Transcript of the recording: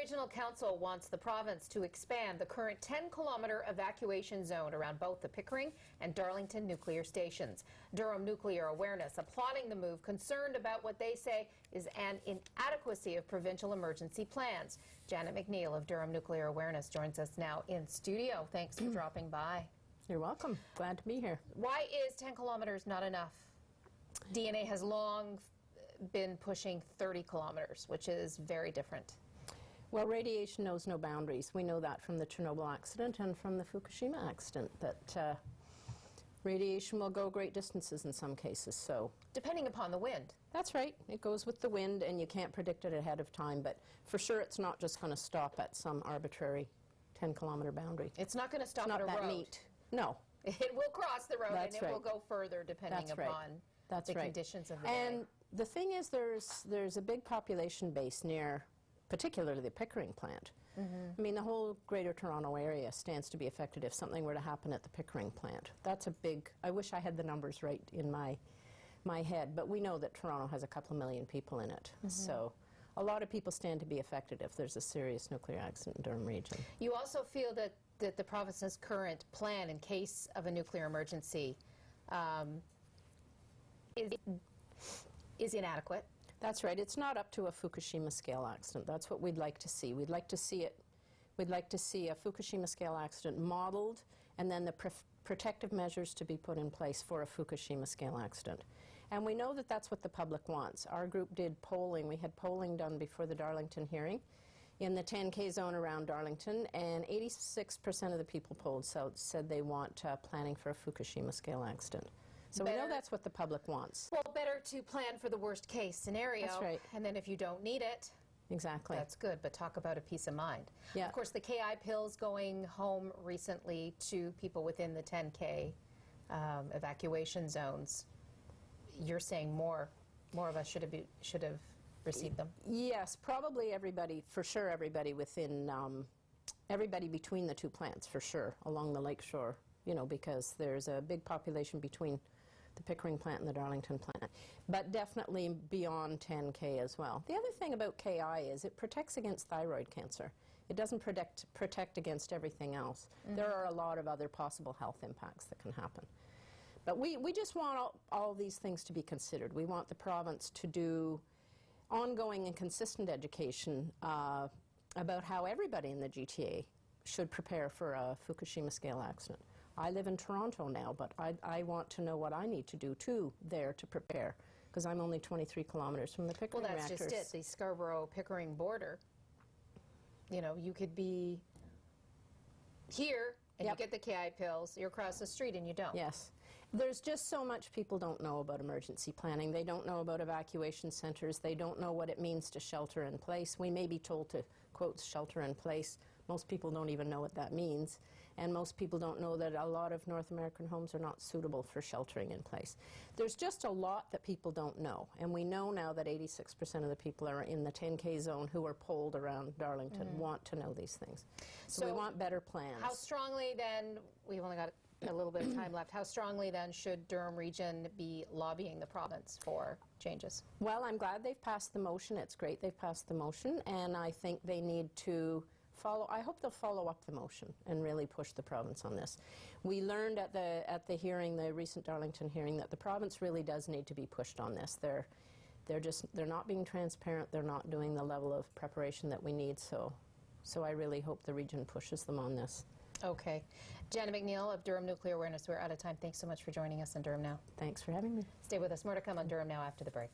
Regional Council wants the province to expand the current 10-kilometer evacuation zone around both the Pickering and Darlington nuclear stations. Durham Nuclear Awareness applauding the move, concerned about what they say is an inadequacy of provincial emergency plans. Janet McNeill of Durham Nuclear Awareness joins us now in studio. Thanks for dropping by. You're welcome. Glad to be here. Why is 10 kilometers not enough? DNA has long been pushing 30 kilometers, which is very different. Well, radiation knows no boundaries. We know that from the Chernobyl accident and from the Fukushima accident, that radiation will go great distances in some cases. So, depending upon the wind. That's right. It goes with the wind, and you can't predict it ahead of time. But for sure, it's not just going to stop at some arbitrary 10-kilometer boundary. It's not going to stop at a road. Not that neat. No. It will cross the road, That's and it right. will go further depending upon the conditions of the day. And the thing is, there's a big population base near, particularly the Pickering plant. I mean, the whole Greater Toronto area stands to be affected if something were to happen at the Pickering plant. That's a big, I wish I had the numbers right in my head, but we know that Toronto has a couple of million people in it. So a lot of people stand to be affected if there's a serious nuclear accident in Durham region. You also feel that the province's current plan in case of a nuclear emergency is inadequate. That's right. It's not up to a Fukushima scale accident. That's what we'd like to see. We'd like to see it. We'd like to see a Fukushima scale accident modeled, and then the protective measures to be put in place for a Fukushima scale accident. And we know that that's what the public wants. Our group did polling. We had polling done before the Darlington hearing in the 10K zone around Darlington, and 86% of the people polled said they want planning for a Fukushima scale accident. So we know that's what the public wants. Well, better to plan for the worst case scenario. That's right. And then if you don't need it, exactly, that's good. But talk about a peace of mind. Yeah. Of course, the KI pills going home recently to people within the 10K evacuation zones. You're saying more of us should have received them. Yes, probably everybody. For sure, everybody within everybody between the two plants, for sure, along the lakeshore. You know, because there's a big population between the Pickering plant and the Darlington plant, but definitely beyond 10K as well. The other thing about KI is it protects against thyroid cancer. It doesn't protect against everything else. There are a lot of other possible health impacts that can happen. But we just want all these things to be considered. We want the province to do ongoing and consistent education about how everybody in the GTA should prepare for a Fukushima scale accident. I live in Toronto now, but I want to know what I need to do too there to prepare, because I'm only 23 kilometers from the Pickering reactors. Well, that's just it, the Scarborough-Pickering border. You know, you could be here and you get the KI pills, you're across the street and you don't. Yes. There's just so much people don't know about emergency planning. They don't know about evacuation centers. They don't know what it means to shelter in place. We may be told to, quote, shelter in place. Most people don't even know what that means. And most people don't know that a lot of North American homes are not suitable for sheltering in place. There's just a lot that people don't know. And we know now that 86% of the people are in the 10K zone who are polled around Darlington want to know these things. So we want better plans. How strongly then, we've only got a little bit of time left, how strongly then should Durham Region be lobbying the province for changes? Well, I'm glad they've passed the motion. It's great they've passed the motion, and I think they need to follow. I hope they'll follow up the motion and really push the province on this. We learned at the hearing, the recent Darlington hearing, that the province really does need to be pushed on this. They're not being transparent. They're not doing the level of preparation that we need. So I really hope the region pushes them on this. Okay. Janet McNeill of Durham Nuclear Awareness, we're out of time. Thanks so much for joining us on Durham Now. Thanks for having me. Stay with us. More to come on Durham Now after the break.